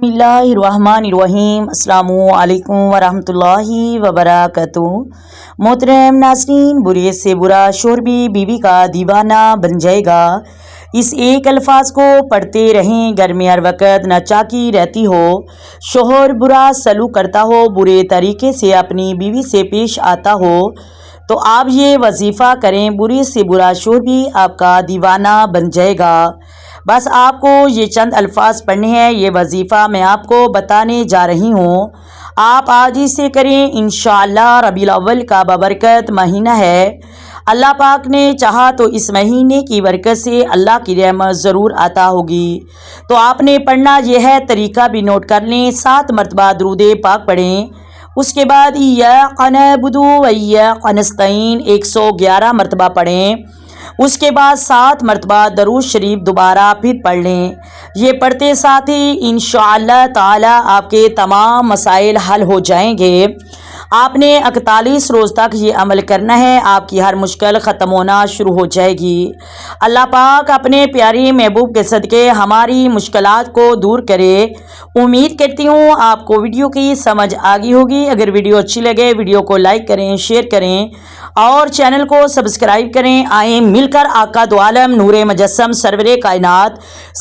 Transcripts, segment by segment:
بسم اللہ الرحمن الرحیم۔ السلام علیکم ورحمۃ اللہ وبرکاتہ۔ محترم ناظرین، برے سے برا شوہر بھی بیوی کا دیوانہ بن جائے گا۔ اس ایک الفاظ کو پڑھتے رہیں، گھر میں ہر وقت ناچاکی رہتی ہو، شوہر برا سلوک کرتا ہو، برے طریقے سے اپنی بیوی سے پیش آتا ہو، تو آپ یہ وظیفہ کریں، برے سے برا شوہر بھی آپ کا دیوانہ بن جائے گا۔ بس آپ کو یہ چند الفاظ پڑھنے ہیں، یہ وظیفہ میں آپ کو بتانے جا رہی ہوں، آپ آج ہی سے کریں۔ انشاءاللہ ربیع الاول کا بابرکت مہینہ ہے، اللہ پاک نے چاہا تو اس مہینے کی برکت سے اللہ کی رحمت ضرور عطا ہوگی۔ تو آپ نے پڑھنا یہ ہے، طریقہ بھی نوٹ کر لیں، 7 مرتبہ درود پاک پڑھیں، اس کے بعد ایاک نعبد و ایاک نستعین 111 مرتبہ پڑھیں، اس کے بعد 7 مرتبہ درود شریف دوبارہ پھر پڑھ لیں۔ یہ پڑھتے ساتھ ہی انشاءاللہ تعالی آپ کے تمام مسائل حل ہو جائیں گے۔ آپ نے 41 روز تک یہ عمل کرنا ہے، آپ کی ہر مشکل ختم ہونا شروع ہو جائے گی۔ اللہ پاک اپنے پیارے محبوب کے صدقے ہماری مشکلات کو دور کرے۔ امید کرتی ہوں آپ کو ویڈیو کی سمجھ آ گئی ہوگی۔ اگر ویڈیو اچھی لگے ویڈیو کو لائک کریں، شیئر کریں اور چینل کو سبسکرائب کریں۔ آئیں مل کر آقا دو عالم نور مجسم سرور کائنات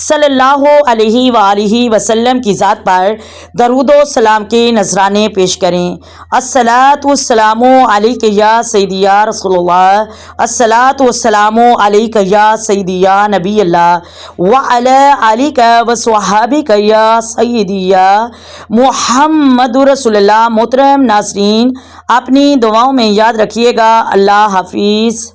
صلی اللہ علیہ وآلہ وسلم کی ذات پر درود و سلام کے نذرانے پیش کریں۔ الصلاۃ والسلام علیک یا سیدی یا رسول اللہ، الصلاۃ والسلام علیک یا سیدی یا نبی اللہ، وعلی آلک وصحابک یا سیدی یا محمد رسول اللہ۔ محترم ناظرین، اپنی دعاؤں میں یاد رکھیے گا۔ اللہ حافظ۔